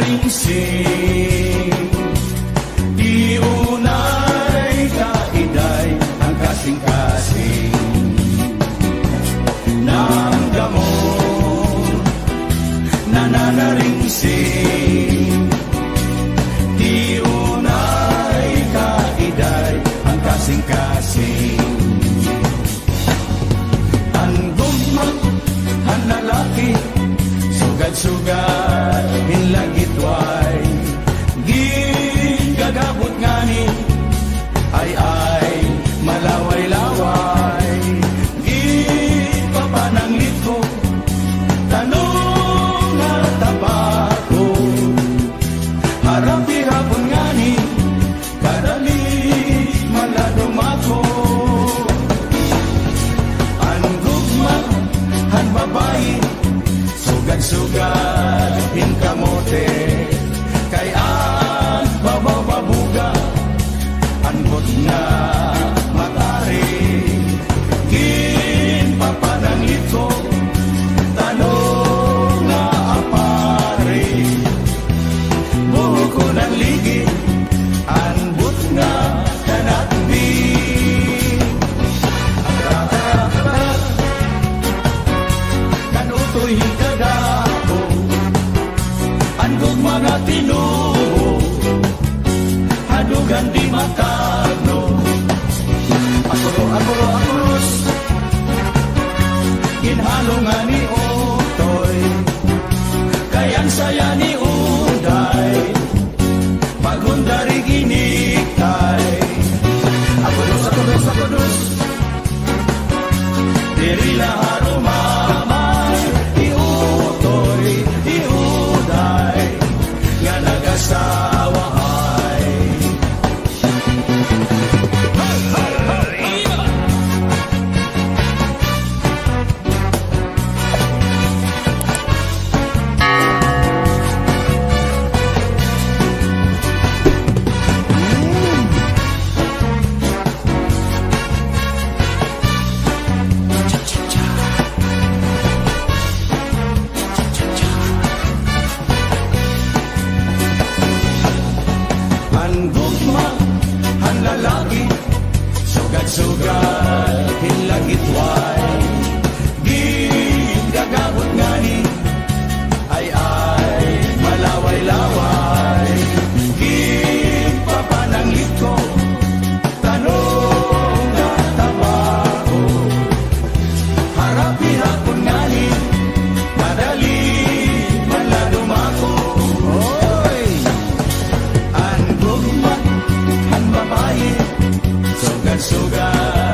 nananaringsing. Di unay kaiday ang kasing-kasing ng gamot nananaringsing. Di unay kaiday ang kasing-kasing. Ang gugmang, ang lalaki, sugad-sugad, hinlagitway, gagabot ngani, ay malaway-laway, papananglit ko, tanong na tabako, harapi hapon ngani, kadali maladumako. Ang gugma, ang babae, sugad-sugad, hinkamote, kay ang babababuga, anbot nga matari, ginpapananglit ko, tanong na apari, buho ko ng ligi, anbot nga kanatbi. Kanutoy hikadako, anbot mga tinuo, hadugan di matagno, akuros, ginhalungan ni Otoy, kayang saya ni Uday, pagundari giniktay, akuros, diri laharo mamay, Utoy, Uday, nga nagasawa. Ang gugma, ang lalaki, sugad-sugad, hinlagitway, gagabot ngani, ay malaway-laway, papananglit ko, tanong na tabako, harapi hapon ngani, madali maladumako. Ang babae, sugad-sugad,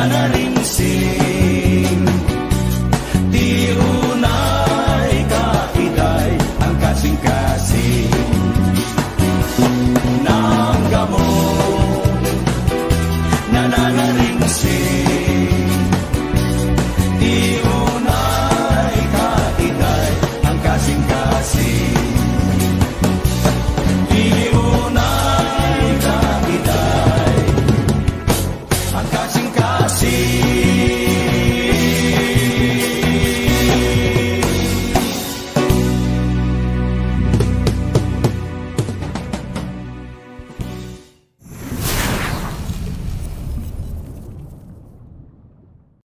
nananaringsing. Di unay kaiday ang kasing-kasing ng gamot nananaringsing. Di unay kaiday ang kasing-kasing. Di unay kaiday ang kasing-kasing.